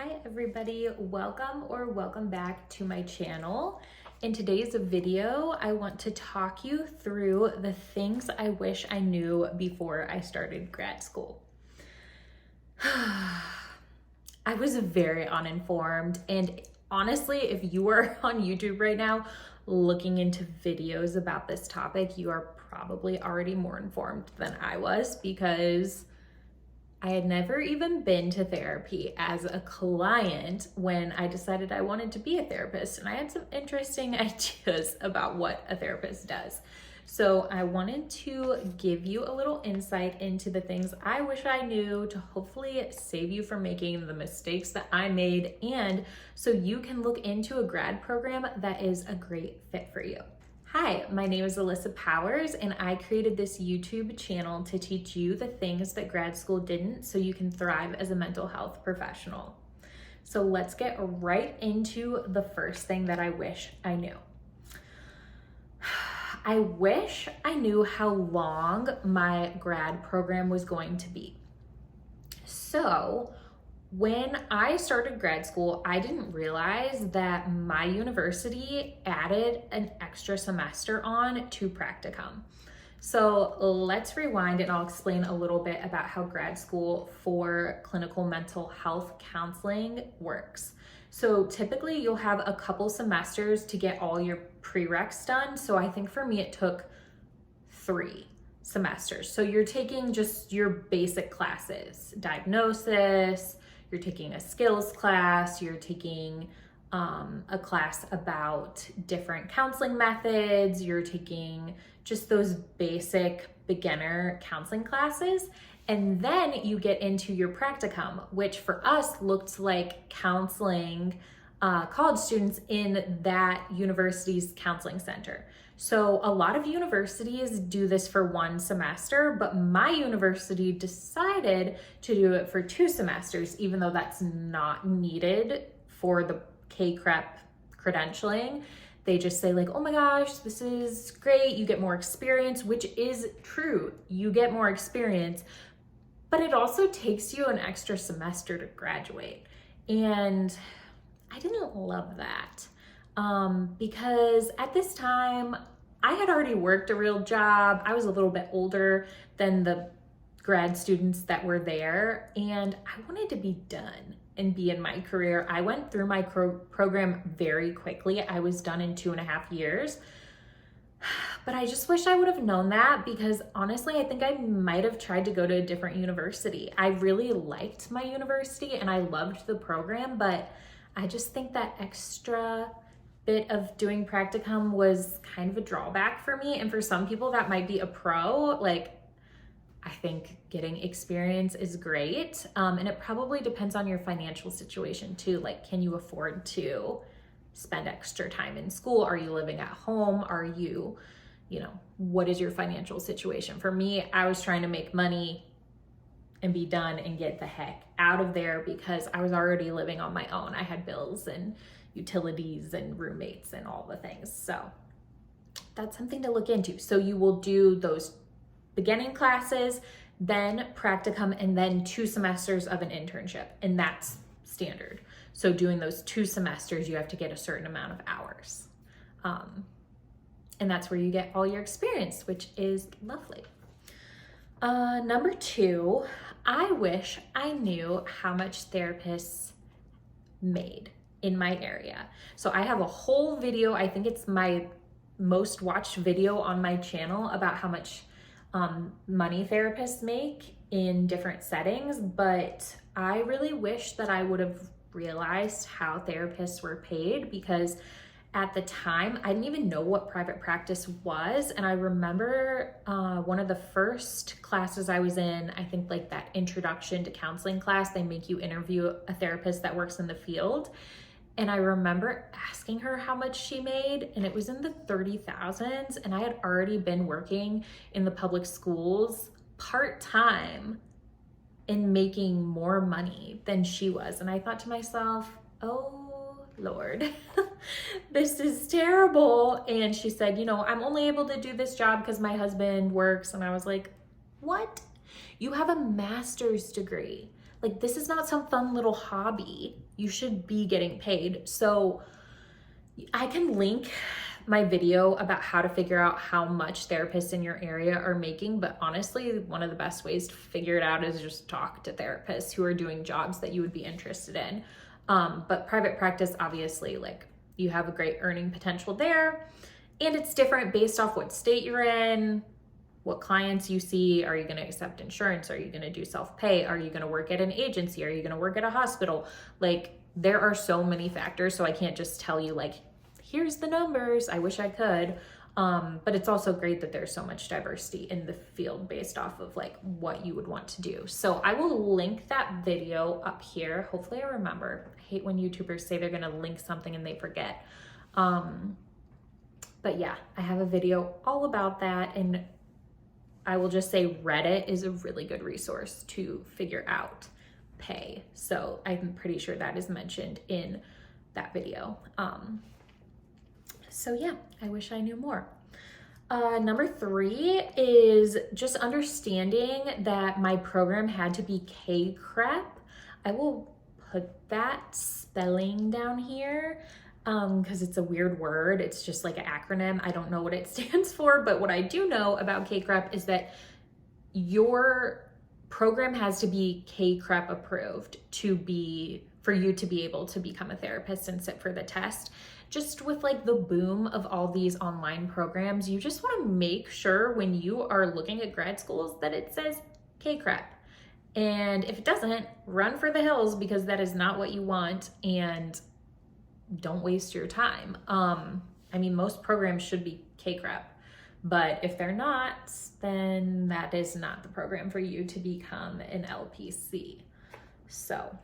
Hi everybody, welcome back to my channel. In today's video, I want to talk you through the things I wish I knew before I started grad school. I was very uninformed, and honestly, if you are on YouTube right now looking into videos about this topic, you are probably already more informed than I was because I had never even been to therapy as a client when I decided I wanted to be a therapist, and I had some interesting ideas about what a therapist does. So I wanted to give you a little insight into the things I wish I knew to hopefully save you from making the mistakes that I made, and so you can look into a grad program that is a great fit for you. Hi, my name is Alyssa Powers, and I created this YouTube channel to teach you the things that grad school didn't so you can thrive as a mental health professional. So let's get right into the first thing that I wish I knew. I wish I knew how long my grad program was going to be. So when I started grad school, I didn't realize that my university added an extra semester on to practicum. So let's rewind and I'll explain a little bit about how grad school for clinical mental health counseling works. So typically you'll have a couple semesters to get all your prereqs done. So I think for me it took 3 semesters. So you're taking just your basic classes, diagnosis, you're taking a skills class, you're taking a class about different counseling methods, you're taking just those basic beginner counseling classes, and then you get into your practicum, which for us looked like counseling college students in that university's counseling center. So a lot of universities do this for 1 semester, but my university decided to do it for 2 semesters, even though that's not needed for the CAPREP credentialing. They just say like, oh my gosh, this is great. You get more experience, which is true. You get more experience, but it also takes you an extra semester to graduate. And I didn't love that. Because at this time, I had already worked a real job. I was a little bit older than the grad students that were there, and I wanted to be done and be in my career. I went through my program very quickly. I was done in 2.5 years. But I just wish I would have known that, because honestly, I think I might have tried to go to a different university. I really liked my university and I loved the program, but I just think that extra bit of doing practicum was kind of a drawback for me. And for some people that might be a pro. Like, I think getting experience is great. And it probably depends on your financial situation too. Like, can you afford to spend extra time in school? Are you living at home? Are you, what is your financial situation? For me, I was trying to make money and be done and get the heck out of there because I was already living on my own. I had bills and utilities and roommates and all the things. So that's something to look into. So you will do those beginning classes, then practicum, and then 2 semesters of an internship. And that's standard. So doing those 2 semesters, you have to get a certain amount of hours. And that's where you get all your experience, which is lovely. Number 2, I wish I knew how much therapists made in my area. So I have a whole video, I think it's my most watched video on my channel, about how much money therapists make in different settings, but I really wish that I would have realized how therapists were paid, because at the time, I didn't even know what private practice was. And I remember one of the first classes I was in, I think like that introduction to counseling class, they make you interview a therapist that works in the field. And I remember asking her how much she made, and it was in the 30,000s. And I had already been working in the public schools part-time and making more money than she was. And I thought to myself, oh, Lord, this is terrible. And she said, I'm only able to do this job because my husband works. And I was like, what? You have a master's degree. Like, this is not some fun little hobby. You should be getting paid. So I can link my video about how to figure out how much therapists in your area are making, but honestly, one of the best ways to figure it out is just talk to therapists who are doing jobs that you would be interested in. But private practice, obviously, like, you have a great earning potential there, and it's different based off what state you're in, what clients you see. Are you going to accept insurance? Are you going to do self-pay? Are you going to work at an agency? Are you going to work at a hospital? Like, there are so many factors, so I can't just tell you, like, here's the numbers. I wish I could. But it's also great that there's so much diversity in the field based off of like what you would want to do. So I will link that video up here. Hopefully I remember. I hate when YouTubers say they're going to link something and they forget. But yeah, I have a video all about that. And I will just say Reddit is a really good resource to figure out pay. So I'm pretty sure that is mentioned in that video. So yeah, I wish I knew more. Number 3 is just understanding that my program had to be CAPREP. I will put that spelling down here because it's a weird word. It's just like an acronym. I don't know what it stands for, but what I do know about CAPREP is that your program has to be CAPREP approved for you to be able to become a therapist and sit for the test. Just with like the boom of all these online programs, you just want to make sure when you are looking at grad schools that it says CAPREP. And if it doesn't, run for the hills because that is not what you want, and don't waste your time. I mean, most programs should be CAPREP, but if they're not, then that is not the program for you to become an LPC. So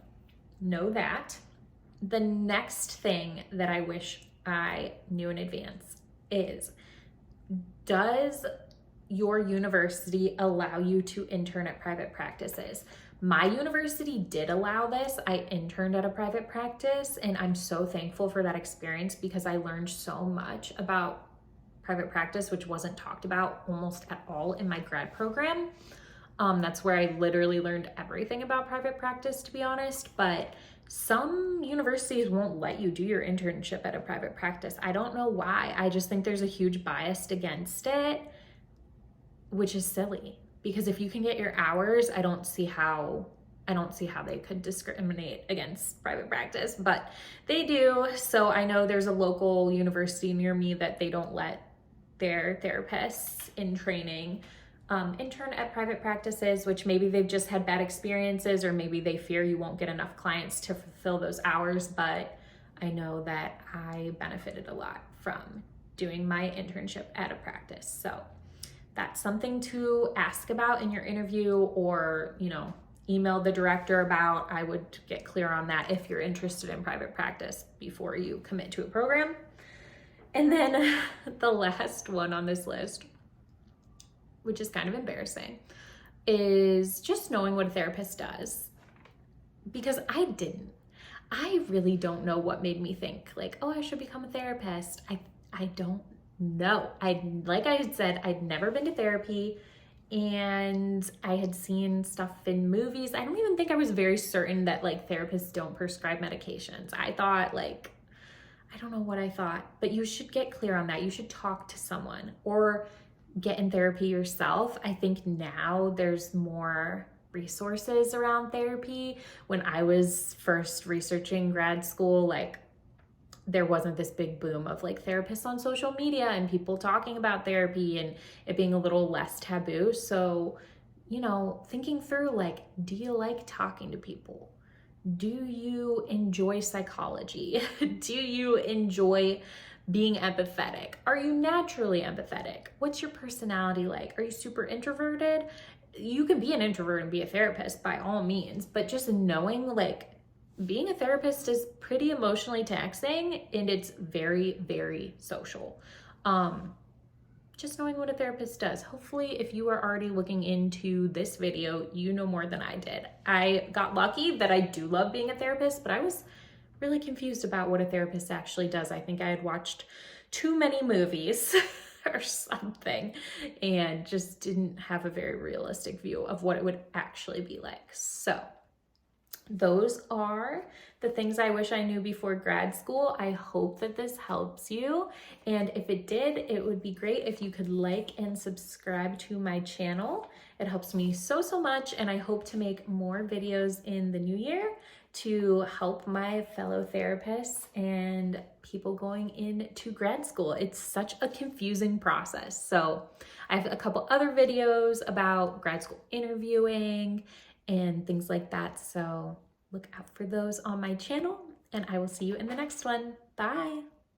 know that. The next thing that I wish I knew in advance is, does your university allow you to intern at private practices? My university did allow this. I interned at a private practice, and I'm so thankful for that experience because I learned so much about private practice, which wasn't talked about almost at all in my grad program. That's where I literally learned everything about private practice, to be honest, but some universities won't let you do your internship at a private practice. I don't know why. I just think there's a huge bias against it, which is silly, because if you can get your hours, I don't see how they could discriminate against private practice, but they do. So I know there's a local university near me that they don't let their therapists in training intern at private practices, which maybe they've just had bad experiences, or maybe they fear you won't get enough clients to fulfill those hours. But I know that I benefited a lot from doing my internship at a practice. So that's something to ask about in your interview, or, email the director about. I would get clear on that if you're interested in private practice before you commit to a program. And then the last one on this list, which is kind of embarrassing, is just knowing what a therapist does. Because I didn't. I really don't know what made me think like, oh, I should become a therapist. I don't know. Like I had said, I'd never been to therapy, and I had seen stuff in movies. I don't even think I was very certain that like therapists don't prescribe medications. I thought I don't know what I thought, but you should get clear on that. You should talk to someone or get in therapy yourself. I think now there's more resources around therapy. When I was first researching grad school, there wasn't this big boom of therapists on social media and people talking about therapy and it being a little less taboo. So, thinking through do you like talking to people? Do you enjoy psychology? Do you enjoy being empathetic? Are you naturally empathetic? What's your personality like? Are you super introverted? You can be an introvert and be a therapist by all means, but just knowing being a therapist is pretty emotionally taxing, and it's very, very social. Just knowing what a therapist does. Hopefully, if you are already looking into this video, you know more than I did. I got lucky that I do love being a therapist, but I was really confused about what a therapist actually does. I think I had watched too many movies or something and just didn't have a very realistic view of what it would actually be like. So those are the things I wish I knew before grad school. I hope that this helps you. And if it did, it would be great if you could like and subscribe to my channel. It helps me so much, and I hope to make more videos in the new year to help my fellow therapists and people going into grad school. It's such a confusing process. So I have a couple other videos about grad school interviewing and things like that. So look out for those on my channel, and I will see you in the next one. Bye.